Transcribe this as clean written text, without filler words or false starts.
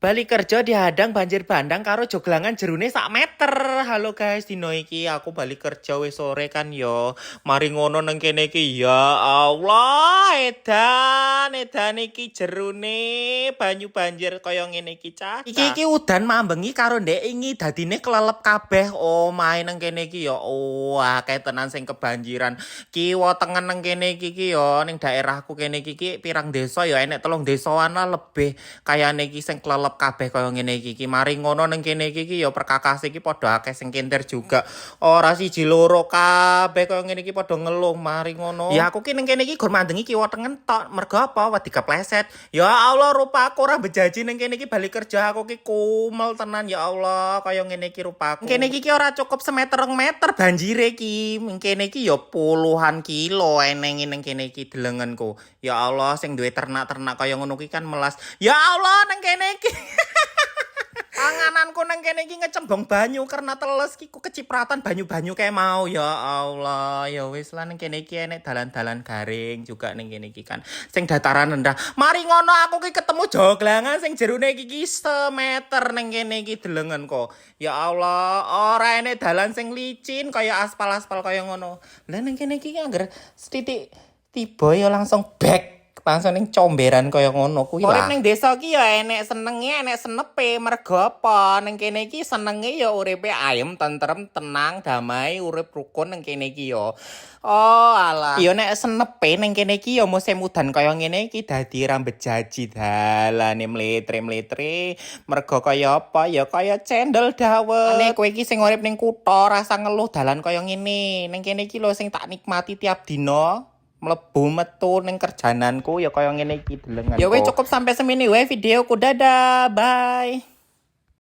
Balik kerja dihadang banjir bandang karo joglangan jerune sak meter. Halo guys, dino iki aku balik kerja wis sore kan yo. Mari ngono nang kene iki ya Allah, edan iki jerune banyu banjir kaya ngene iki cah. Iki udan mambengi karo ndek ingi dadine kelelep kabeh. Oh, main nang kene iki ya. Oh, akeh tenan sing kebanjiran. Kiwa tengen nang kene iki yo ning daerahku kene iki pirang desa ya enek 3 desaan lah lebih kayane iki sing kelelep kabeh kaya ngene iki. Mari ngono ning kene iki ya perkakas iki padha akeh sing kintir juga. Ora siji loro kabeh kaya ngene iki padha ngeluh. Mari ngono. Ya aku ki ning kene iki gur mandengi kiwa tengen tok. Mergo apa? Wedi kepleset. Ya Allah, rupaku ora bejaji ning kene iki balik kerja aku ki kumel tenan ya Allah kaya ngene iki rupaku. Kene iki ora cukup semeter 2 meter banjire iki. Ning kene iki ya puluhan kilo eneng ning kene iki delengenku. Ya Allah, sing duwe ternak-ternak kaya ngono ki kan melas. Ya Allah, nang kene iki pangananku nang kene iki ngecembong banyu karena teles ki ku kecipratan banyu-banyu kayak mau. Ya Allah, ya wis lah nang kene iki enek dalan-dalan garing juga ning kene iki kan sing dataran rendah. Mari ngono aku ki ketemu joglangan sing jerone iki semeter nang kene iki delengenku. Ya Allah, ora enek dalan sing licin kaya aspal-aspal kaya ngono. Lah nang kene iki angger setitik tiba ya langsung back langsung ning comberan kaya ngono kuwi lah. Urip ning desa iki ya enek senenge, enek senepe. Mergo apa? Ning kene iki senenge ya uripe ayem, tentrem, tenang, damai, urip rukun ning kene iki ya. Oh alah. Ya nek senepe ning kene iki ya musim udan kaya ngene iki dadi rambet jaji dalane mletre-mletre. Mergo kaya apa? Ya kaya cendol dawet. Nek kowe iki sing urip ning kutha rasa ngeluh dalan kaya ngene. Ning kene iki lho sing tak nikmati tiap dina. Mlebu metu ning kerjananku ya kaya ngene iki delengan. Ya wis cukup sampai semini wae videoku. Dadah, bye.